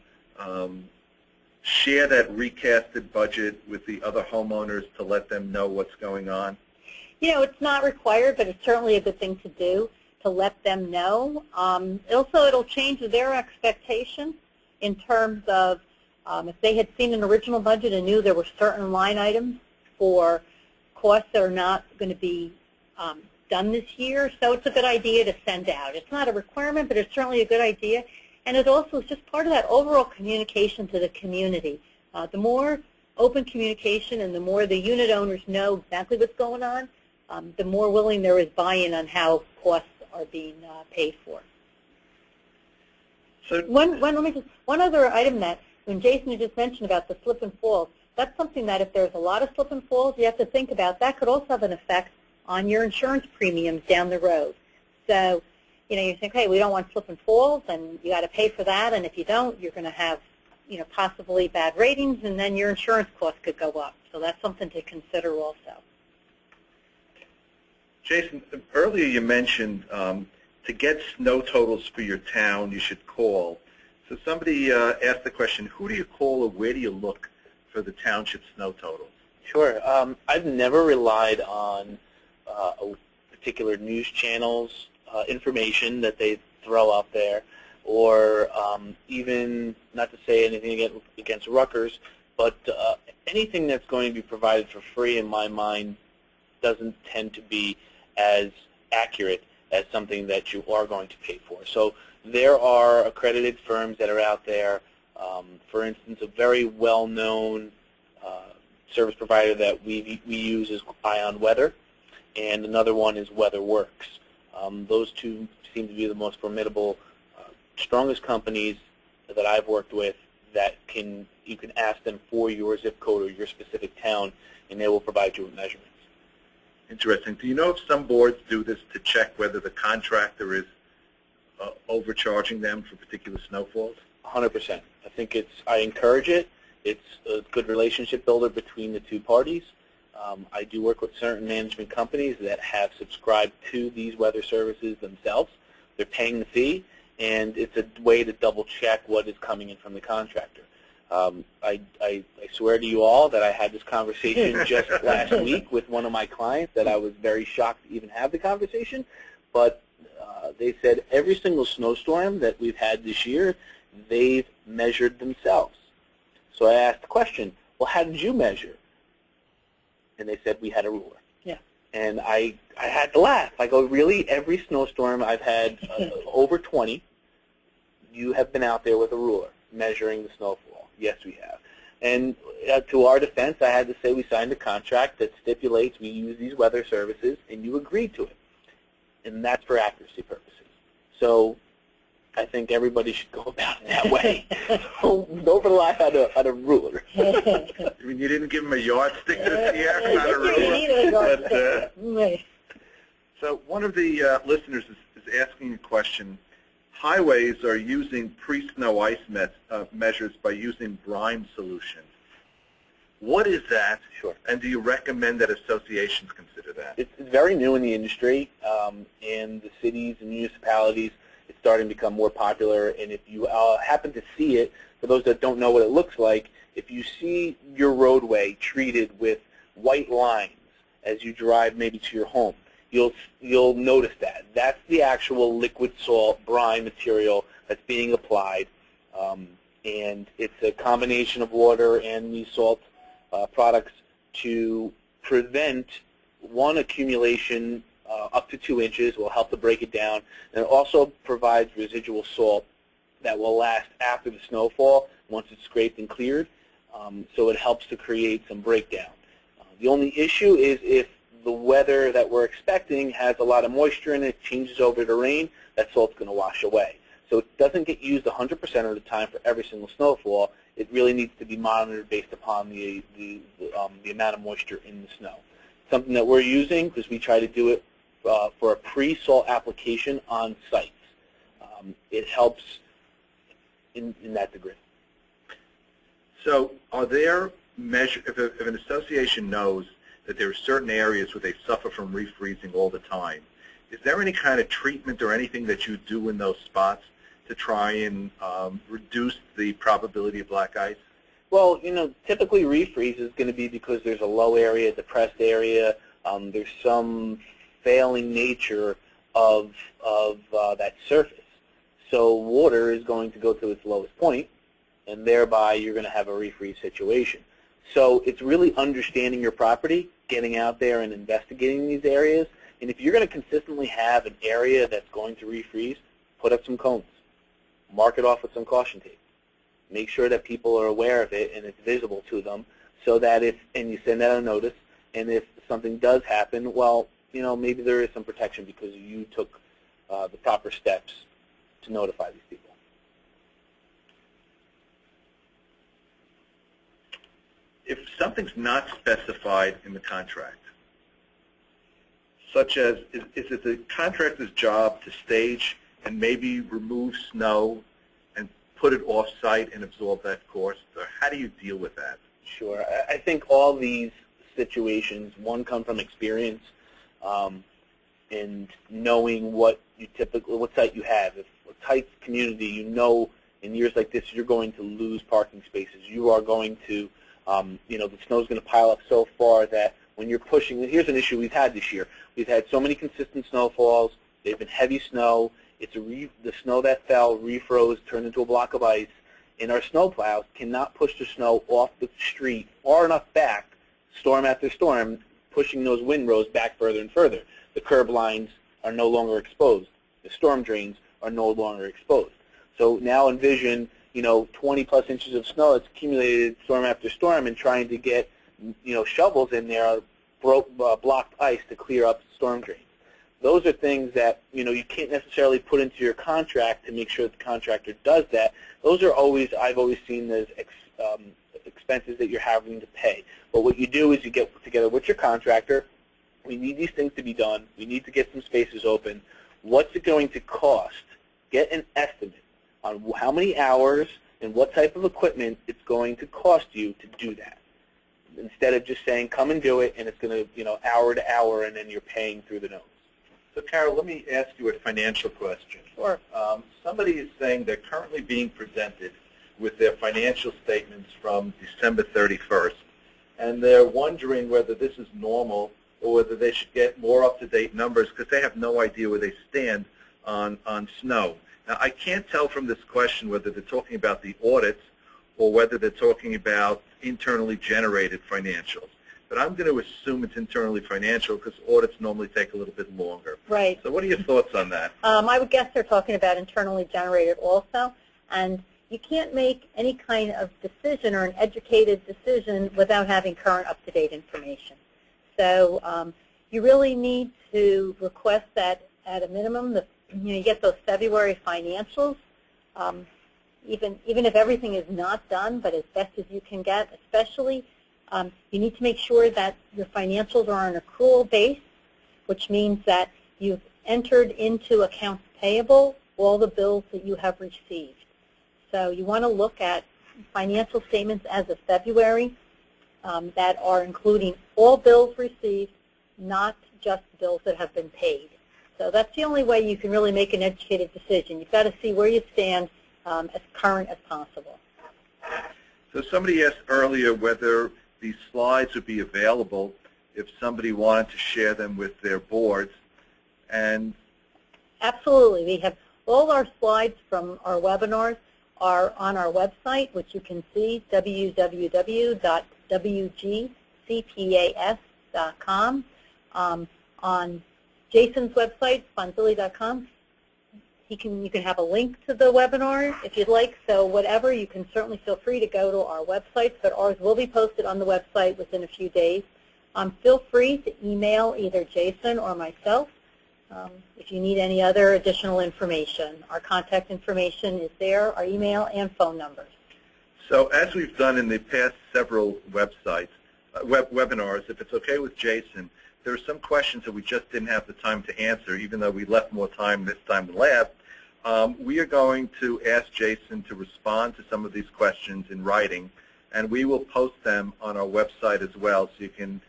share that recasted budget with the other homeowners to let them know what's going on? You know, it's not required, but it's certainly a good thing to do, to let them know. Also, it'll change their expectation in terms of if they had seen an original budget and knew there were certain line items for costs that are not going to be done this year. So it's a good idea to send out. It's not a requirement, but it's certainly a good idea. And it also is just part of that overall communication to the community. The more open communication and the more the unit owners know exactly what's going on, the more willing there is buy-in on how costs are being paid for. So One other item that, when Jason had just mentioned about the slip and falls, That's something that if there's a lot of slip and falls, you have to think about. That could also have an effect on your insurance premiums down the road. So, you think, hey, we don't want slip and falls, and you got to pay for that, and if you don't, you're going to have, possibly bad ratings, and then your insurance costs could go up. So that's something to consider also. Jason, earlier you mentioned to get snow totals for your town, you should call. So somebody asked the question, who do you call or where do you look for the township snow totals? Sure. I've never relied on a particular news channel's information that they throw out there, or even, not to say anything against Rutgers, but anything that's going to be provided for free, in my mind, doesn't tend to be as accurate as something that you are going to pay for. So there are accredited firms that are out there. For instance, a very well-known service provider that we use is Ion Weather, and another one is WeatherWorks. Those two seem to be the most formidable, strongest companies that I've worked with that you can ask them for your zip code or your specific town, and they will provide you with measurements. Interesting. Do you know if some boards do this to check whether the contractor is overcharging them for particular snowfalls? 100%. I encourage it. It's a good relationship builder between the two parties. I do work with certain management companies that have subscribed to these weather services themselves. They're paying the fee, and it's a way to double check what is coming in from the contractor. I swear to you all that I had this conversation just last week with one of my clients that I was very shocked to even have the conversation, but they said every single snowstorm that we've had this year, they've measured themselves. So I asked the question, well, how did you measure? And they said we had a ruler. Yeah. And I had to laugh. I go, really? Every snowstorm I've had over 20, you have been out there with a ruler measuring the snowfall? Yes, we have. And to our defense, I had to say we signed a contract that stipulates we use these weather services, and you agreed to it. And that's for accuracy purposes. So I think everybody should go about it that way. Don't rely on a ruler. I mean, you didn't give them a yardstick this year, not a ruler. So one of the listeners is asking a question. Highways are using pre-snow ice measures by using brine solution. What is that? Sure. And do you recommend that associations consider that? It's very new in the industry, and the cities and municipalities, it's starting to become more popular. And if you happen to see it, for those that don't know what it looks like, if you see your roadway treated with white lines as you drive maybe to your home, you'll notice that. That's the actual liquid salt brine material that's being applied, and it's a combination of water and these salt products to prevent, one, accumulation up to 2 inches, will help to break it down, and it also provides residual salt that will last after the snowfall once it's scraped and cleared, so it helps to create some breakdown. The only issue is if the weather that we're expecting has a lot of moisture in it, changes over to rain, that salt's going to wash away. So it doesn't get used 100% of the time for every single snowfall. It really needs to be monitored based upon the amount of moisture in the snow. Something that we're using, because we try to do it for a pre-salt application on sites. It helps in that degree. So are there measures, if an association knows that there are certain areas where they suffer from refreezing all the time, is there any kind of treatment or anything that you do in those spots to try and reduce the probability of black ice? Well, typically refreeze is going to be because there's a low area, depressed area. There's some failing nature of that surface. So water is going to go to its lowest point, and thereby you're going to have a refreeze situation. So it's really understanding your property, getting out there and investigating these areas. And if you're going to consistently have an area that's going to refreeze, put up some cones. Mark it off with some caution tape. Make sure that people are aware of it and it's visible to them, so that and you send out a notice, and if something does happen, well, maybe there is some protection because you took the proper steps to notify these people. if something's not specified in the contract, such as is it the contractor's job to stage and maybe remove snow and put it off-site and absorb that cost, or how do you deal with that? Sure. I think all these situations, one, come from experience and knowing what site you have. If a tight community, you know, in years like this, you're going to lose parking spaces. You are going to, the snow's going to pile up so far that when you're pushing, here's an issue we've had this year. We've had so many consistent snowfalls. They've been heavy snow. The snow that fell refroze, turned into a block of ice, and our snowplows cannot push the snow off the street far enough back, storm after storm, pushing those windrows back further and further. The curb lines are no longer exposed. The storm drains are no longer exposed. So now envision, 20-plus inches of snow that's accumulated storm after storm, and trying to get, shovels in there, blocked ice to clear up storm drains. Those are things that, you can't necessarily put into your contract to make sure that the contractor does that. Those are I've always seen as expenses that you're having to pay. But what you do is you get together with your contractor. We need these things to be done. We need to get some spaces open. What's it going to cost? Get an estimate on how many hours and what type of equipment it's going to cost you to do that. Instead of just saying, come and do it, and it's going to, hour to hour, and then you're paying through the nose. So, Carol, let me ask you a financial question. Sure. Somebody is saying they're currently being presented with their financial statements from December 31st, and they're wondering whether this is normal or whether they should get more up-to-date numbers because they have no idea where they stand on snow. Now, I can't tell from this question whether they're talking about the audits or whether they're talking about internally generated financials. But I'm going to assume it's internally financial because audits normally take a little bit longer. Right. So what are your thoughts on that? I would guess they're talking about internally generated also. And you can't make any kind of decision or an educated decision without having current up-to-date information. So you really need to request that at a minimum. You get those February financials. Even if everything is not done, but as best as you can get, especially, you need to make sure that your financials are on an accrual base, which means that you've entered into accounts payable all the bills that you have received. So you want to look at financial statements as of February that are including all bills received, not just bills that have been paid. So that's the only way you can really make an educated decision. You've got to see where you stand as current as possible. So somebody asked earlier whether these slides would be available if somebody wanted to share them with their boards. And absolutely. We have all our slides from our webinars are on our website, which you can see, www.wgcpas.com. On Jason's website, Sponzilli.com, you can have a link to the webinar if you'd like. So whatever, you can certainly feel free to go to our website, but ours will be posted on the website within a few days. Feel free to email either Jason or myself if you need any other additional information. Our contact information is there, our email and phone numbers. So as we've done in the past several webinars, if it's okay with Jason, there are some questions that we just didn't have the time to answer, even though we left more time this time than last. We are going to ask Jason to respond to some of these questions in writing, and we will post them on our website as well, so you can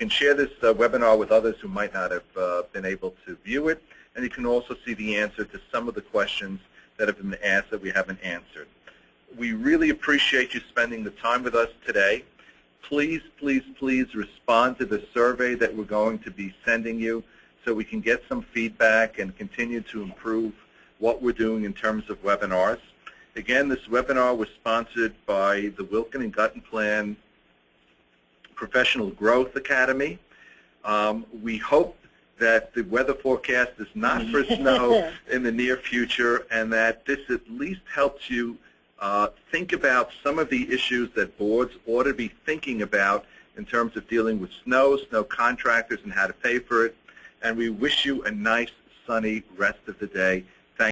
share this webinar with others who might not have been able to view it, and you can also see the answer to some of the questions that have been asked that we haven't answered. We really appreciate you spending the time with us today. Please, please, please respond to the survey that we're going to be sending you so we can get some feedback and continue to improve what we're doing in terms of webinars. Again, this webinar was sponsored by the Wilkin Guttenplan Professional Growth Academy. We hope that the weather forecast is not for snow in the near future, and that this at least helps you think about some of the issues that boards ought to be thinking about in terms of dealing with snow contractors, and how to pay for it. And we wish you a nice, sunny rest of the day.